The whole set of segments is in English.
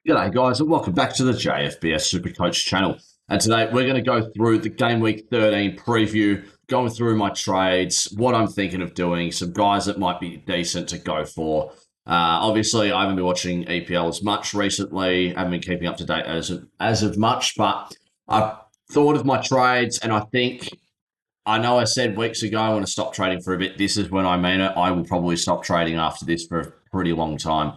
G'day guys and welcome back to the JFBS SuperCoach channel. And today we're going to go through the Game Week 13 preview, going through my trades, what I'm thinking of doing, some guys that might be decent to go for. Obviously, I haven't been watching EPL as much recently, haven't been keeping up to date as of much, but I've thought of my trades and I know I said weeks ago I want to stop trading for a bit. This is when I mean it. I will probably stop trading after this for a pretty long time.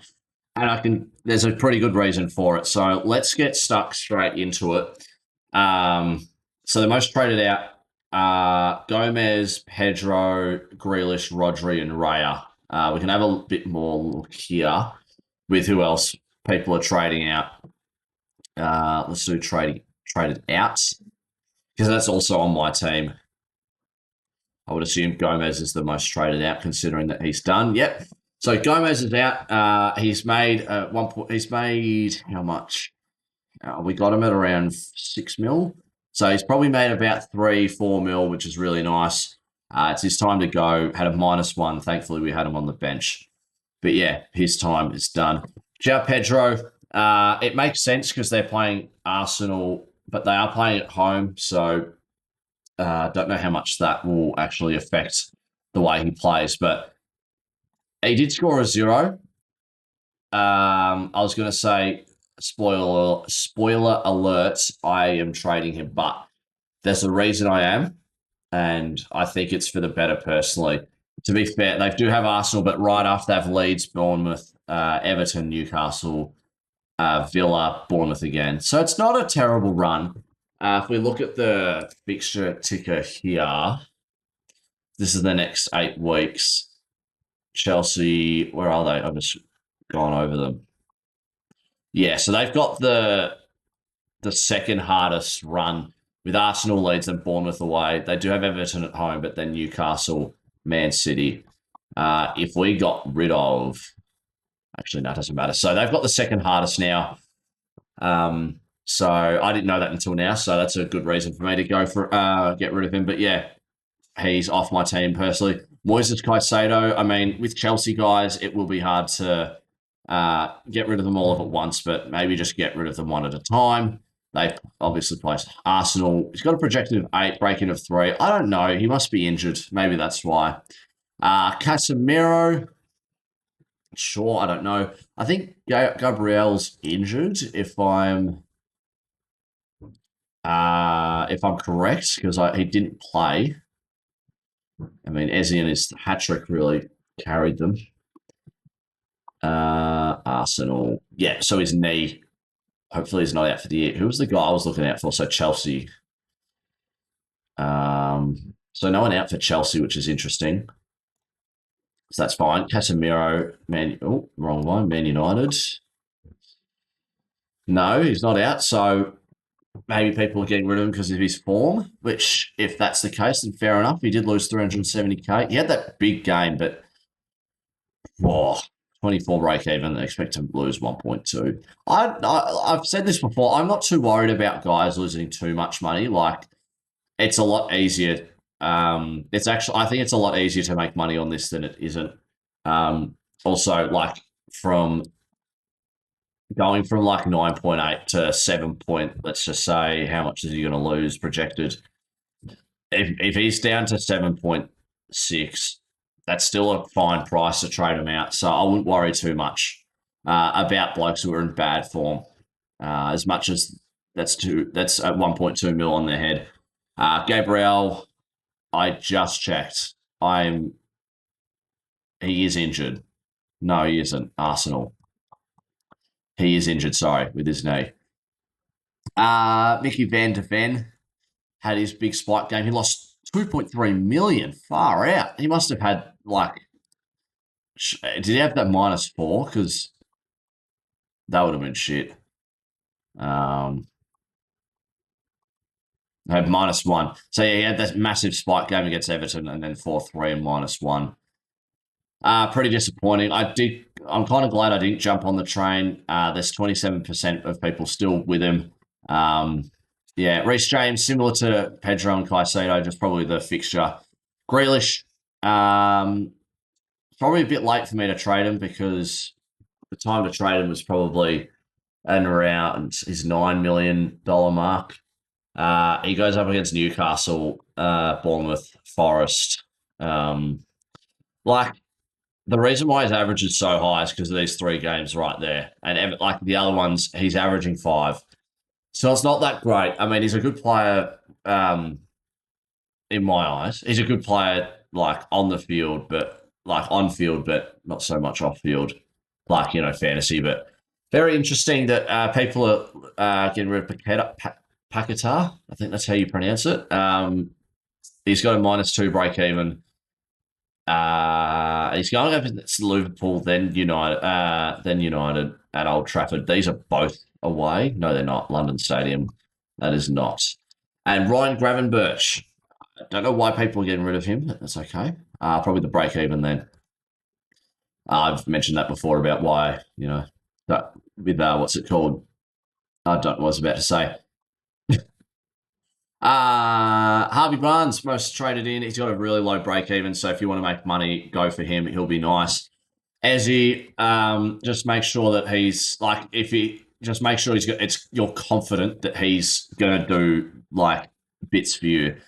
And there's a pretty good reason for it. So let's get stuck straight into it. So the most traded out, Gomez, Pedro, Grealish, Rodri, and Raya. We can have a bit more look here with who else people are trading out. Let's do traded out, because that's also on my team. I would assume Gomez is the most traded out, considering that he's done. Yep. So Gomez is out. He's made He's made how much? We got him at around 6 mil. So he's probably made about 3-4 mil, which is really nice. It's his time to go. Had a -1. Thankfully, we had him on the bench. But yeah, his time is done. João Pedro. It makes sense because they're playing Arsenal, but they are playing at home. So don't know how much that will actually affect the way he plays, but he did score a 0. I was going to say, spoiler alert, I am trading him, but there's a reason I am, and I think it's for the better personally. To be fair, they do have Arsenal, but right after they have Leeds, Bournemouth, Everton, Newcastle, Villa, Bournemouth again. So it's not a terrible run. If we look at the fixture ticker here, this is the next 8 weeks. Chelsea, where are they? I've just gone over them. Yeah, so they've got the second hardest run with Arsenal, Leeds, and Bournemouth away. They do have Everton at home, but then Newcastle, Man City. If we got rid of... Actually, no, it doesn't matter. So they've got the second hardest now. So I didn't know that until now, so that's a good reason for me to go for get rid of him. But yeah, he's off my team personally. Moises Caicedo, I mean, with Chelsea guys, it will be hard to get rid of them all at once, but maybe just get rid of them one at a time. They obviously placed Arsenal. He's got a projected of 8, breaking of 3. I don't know. He must be injured. Maybe that's why. Casemiro, sure, I don't know. I think Gabriel's injured, if I'm correct, because he didn't play. I mean, Eze and his hat-trick really carried them. Arsenal. Yeah, so his knee. Hopefully he's not out for the year. Who was the guy I was looking out for? So Chelsea. So no one out for Chelsea, which is interesting. So that's fine. Casemiro, wrong one. Man United. No, he's not out. So maybe people are getting rid of him because of his form, which, if that's the case, then fair enough. He did lose 370k. He had that big game, but 24 break even. They expect to lose 1.2. I've said this before. I'm not too worried about guys losing too much money. Like, it's a lot easier. I think it's a lot easier to make money on this than it isn't. Also, like, from going from like 9.8 to 7 let's just say, how much is he going to lose projected? If he's down to 7.6, that's still a fine price to trade him out. So I wouldn't worry too much about blokes who are in bad form. As much as that's at 1.2 mil on their head. Gabriel, I just checked. He is injured. No, he isn't. Arsenal. He is injured, sorry, with his knee. Mickey Van de Ven had his big spike game. He lost 2.3 million. Far out. He must have had, like... Did he have that -4? Because that would have been shit. Had -1. So yeah, he had that massive spike game against Everton and then 4-3 and -1. Pretty disappointing. I'm kind of glad I didn't jump on the train. There's 27% of people still with him. Yeah, Reece James, similar to Pedro and Caicedo, just probably the fixture. Grealish, probably a bit late for me to trade him because the time to trade him was probably and around his $9 million mark. He goes up against Newcastle, Bournemouth, Forest. Um, like the reason why his average is so high is because of these three games right there, and like the other ones, he's averaging 5. So it's not that great. I mean, he's a good player in my eyes. He's a good player, like on the field, but like on field, but not so much off field, like fantasy. But very interesting that people are getting rid of Paquetá. I think that's how you pronounce it. He's got a -2 break even. He's going up against Liverpool, then United at Old Trafford. These are both away. No, they're not. London Stadium. That is not. And Ryan Gravenberch. I don't know why people are getting rid of him. But that's okay. Probably the break even then. I've mentioned that before about why that with what's it called? I don't know what I was about to say. Harvey Barnes, most traded in. He's got a really low break even, so if you want to make money, go for him. He'll be nice. Ezzy, just make sure that he's like, if he just make sure you're confident that he's gonna do like bits for you,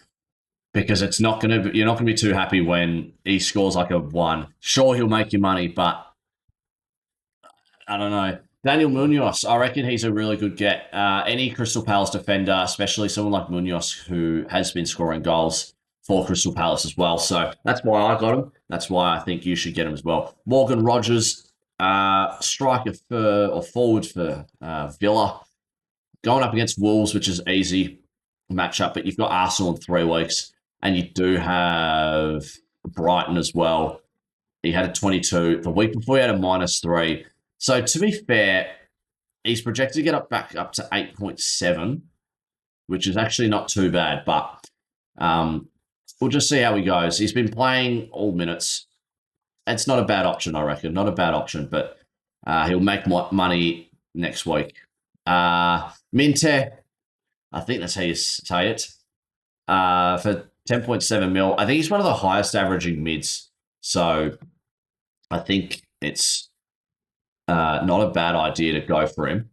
because you're not gonna be too happy when he scores like a 1. Sure, he'll make you money, but I don't know. Daniel Munoz, I reckon he's a really good get. Any Crystal Palace defender, especially someone like Munoz, who has been scoring goals for Crystal Palace as well. So that's why I got him. That's why I think you should get him as well. Morgan Rogers, striker or forward for Villa, going up against Wolves, which is easy matchup. But you've got Arsenal in 3 weeks, and you do have Brighton as well. He had a 22. The week before, he had a -3. So to be fair, he's projected to get back up to 8.7, which is actually not too bad. But we'll just see how he goes. He's been playing all minutes. It's not a bad option, I reckon. Not a bad option, but he'll make money next week. Minte, I think that's how you say it, for 10.7 mil. I think he's one of the highest averaging mids. So I think it's not a bad idea to go for him.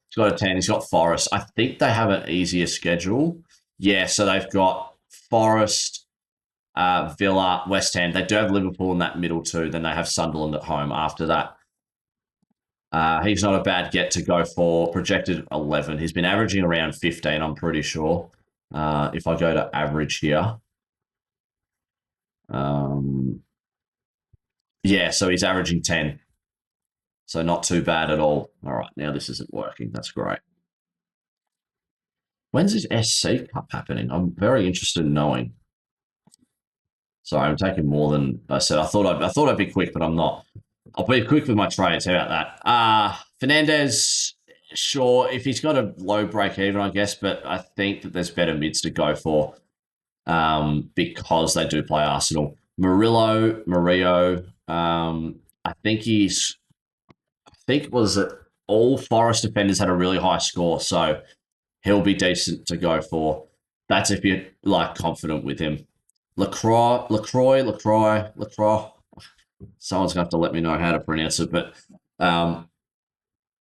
He's got a 10. He's got Forest. I think they have an easier schedule. Yeah, so they've got Forest, Villa, West Ham. They do have Liverpool in that middle too. Then they have Sunderland at home after that. He's not a bad get to go for. Projected 11. He's been averaging around 15, I'm pretty sure. If I go to average here. Yeah, so he's averaging 10. So not too bad at all. All right, now this isn't working. That's great. When's this SC Cup happening? I'm very interested in knowing. Sorry, I'm taking more than I said. I thought I'd be quick, but I'm not. I'll be quick with my trades. How about that? Fernandez, sure, if he's got a low break even, I guess, but I think that there's better mids to go for because they do play Arsenal. Murillo, I think was it all Forest defenders had a really high score, so he'll be decent to go for. That's if you're like confident with him. Lacroix. Someone's gonna have to let me know how to pronounce it, but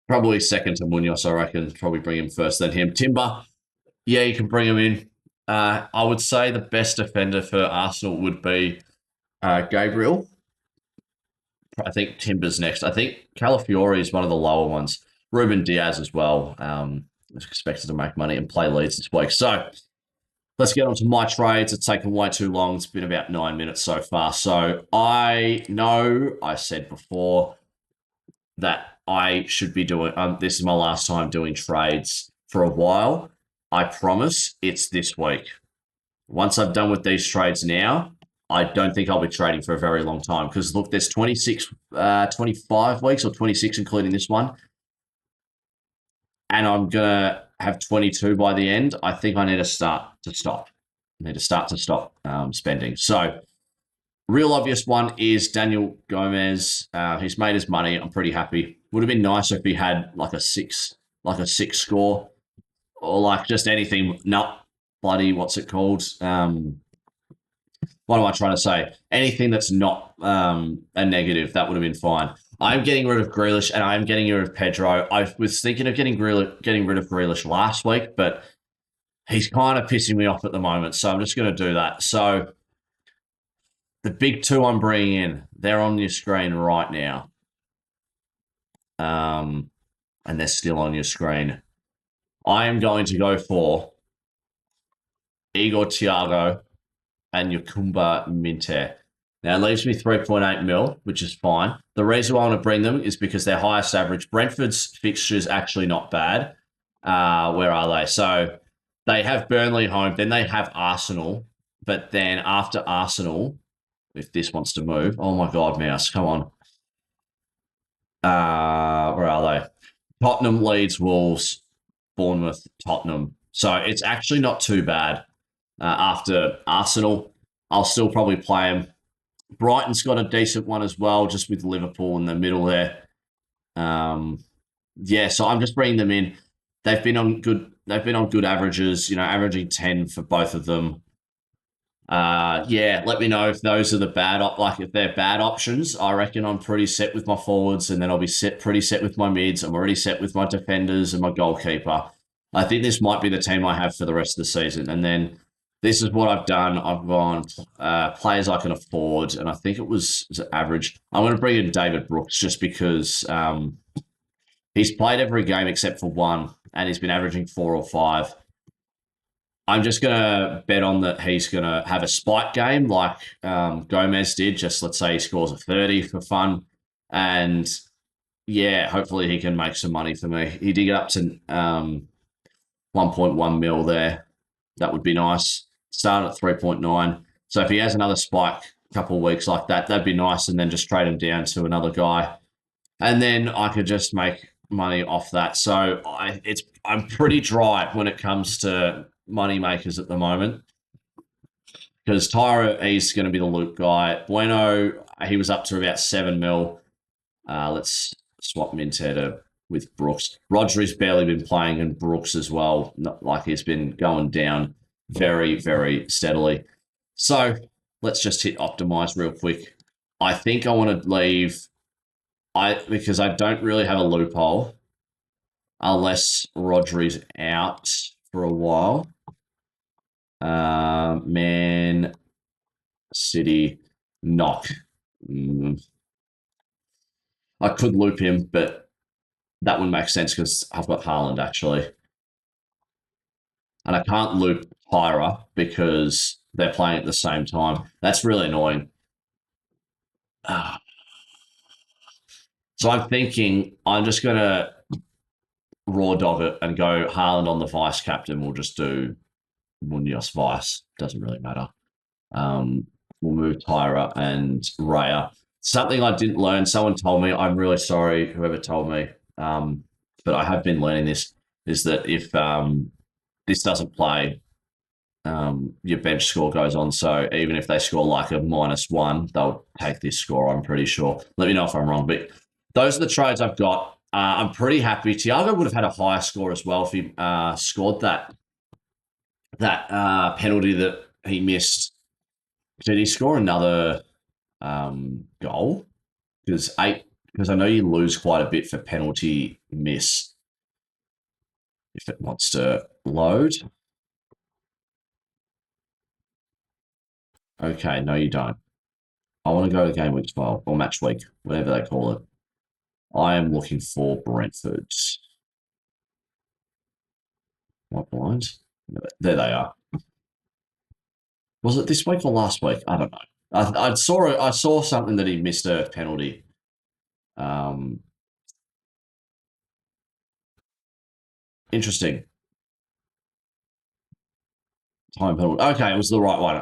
probably second to Munoz, I reckon. Probably bring him first, then him. Timber, yeah, you can bring him in. I would say the best defender for Arsenal would be Gabriel. I think Timber's next. I think Calafiori is one of the lower ones. Ruben Diaz as well. Is expected to make money and play Leeds this week. So let's get on to my trades. It's taken way too long. It's been about 9 minutes so far. So I know I said before that I should be doing, this is my last time doing trades for a while. I promise it's this week. Once I've done with these trades now, I don't think I'll be trading for a very long time because look, there's 25 weeks or 26, including this one. And I'm going to have 22 by the end. I think I need to start to stop. Spending. So real obvious one is Daniel Gomez. He's made his money. I'm pretty happy. Would have been nicer if he had like a six score or like just anything. Not bloody, what's it called? What am I trying to say? Anything that's not a negative, that would have been fine. I'm getting rid of Grealish and I'm getting rid of Pedro. I was thinking of getting rid of Grealish last week, but he's kind of pissing me off at the moment, so I'm just going to do that. So the big two I'm bringing in, they're on your screen right now, and they're still on your screen. I am going to go for Igor Thiago and Yakumba Minte. Now, it leaves me 3.8 mil, which is fine. The reason why I want to bring them is because their highest average. Brentford's fixture is actually not bad. Where are they? So they have Burnley home, then they have Arsenal. But then after Arsenal, if this wants to move, oh my God, mouse, come on. Where are they? Tottenham, Leeds, Wolves, Bournemouth, Tottenham. So it's actually not too bad. After Arsenal, I'll still probably play them. Brighton's got a decent one as well, just with Liverpool in the middle there. Yeah, so I'm just bringing them in. They've been on good. They've been on good averages. Averaging 10 for both of them. Yeah, let me know if those are the if they're bad options. I reckon I'm pretty set with my forwards, and then I'll be pretty set with my mids. I'm already set with my defenders and my goalkeeper. I think this might be the team I have for the rest of the season. And then this is what I've done. I've gone players I can afford, and I think it was average. I'm going to bring in David Brooks just because he's played every game except for one, and he's been averaging 4 or 5. I'm just going to bet on that he's going to have a spike game like Gomez did. Just let's say he scores a 30 for fun. And yeah, hopefully he can make some money for me. He did get up to 1.1 mil there. That would be nice. Start at 3.9. So if he has another spike a couple of weeks like that, that'd be nice. And then just trade him down to another guy. And then I could just make money off that. So I'm pretty dry when it comes to money makers at the moment, because Tyra, he's going to be the loop guy. Bueno, he was up to about 7 mil. Let's swap Minter with Brooks. Rodri's barely been playing, and Brooks as well. Not like he's been going down very, very steadily. So let's just hit optimize real quick. I think I want to leave because I don't really have a loophole unless Rodri's out for a while. Man City knock. I could loop him, but that wouldn't make sense because I've got Haaland actually. And I can't loop Tyra because they're playing at the same time. That's really annoying. So I'm thinking I'm just going to raw dog it and go Haaland on the vice captain. We'll just do Munoz vice. Doesn't really matter. We'll move Tyra and Raya. Something I didn't learn. Someone told me. I'm really sorry, whoever told me. But I have been learning this. Is that if this doesn't play, your bench score goes on. So even if they score like a -1, they'll take this score. I'm pretty sure. Let me know if I'm wrong. But those are the trades I've got. I'm pretty happy. Thiago would have had a higher score as well if he scored that penalty that he missed. Did he score another goal? Because I know you lose quite a bit for penalty miss. If it wants to load. Okay, no, you don't. I want to go to game week 12 or match week, whatever they call it. I am looking for Brentford. What blinds? There they are. Was it this week or last week? I don't know. I saw something that he missed a penalty. Interesting. Time penalty. Okay, it was the right one.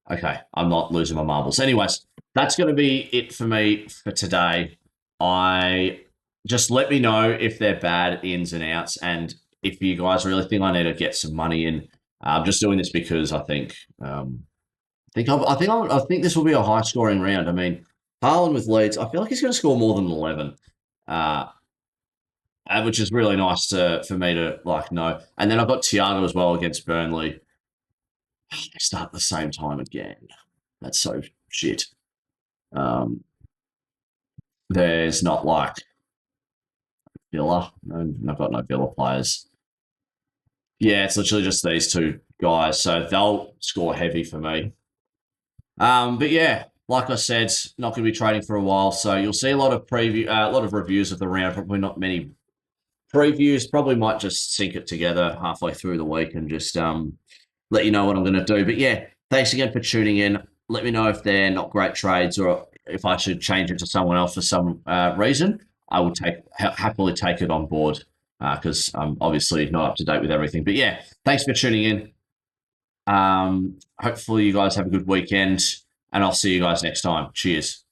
Okay, I'm not losing my marbles. Anyways, that's going to be it for me for today. I just let me know if they're bad ins and outs, and if you guys really think I need to get some money in. I'm just doing this because I think I think this will be a high scoring round. I mean, Haaland with Leeds, I feel like he's going to score more than 11, which is really nice for me to know. And then I've got Thiago as well against Burnley. They start at the same time again. That's so shit. There's not like Villa. No, I've got no Villa players. Yeah, it's literally just these two guys, so they'll score heavy for me. But yeah, like I said, not going to be trading for a while, so you'll see a lot of a lot of reviews of the round. Probably not many previews. Probably might just sync it together halfway through the week and just let you know what I'm going to do. But yeah, thanks again for tuning in. Let me know if they're not great trades or if I should change it to someone else for some reason. I will happily take it on board because I'm obviously not up to date with everything. But yeah, thanks for tuning in. Hopefully you guys have a good weekend, and I'll see you guys next time. Cheers.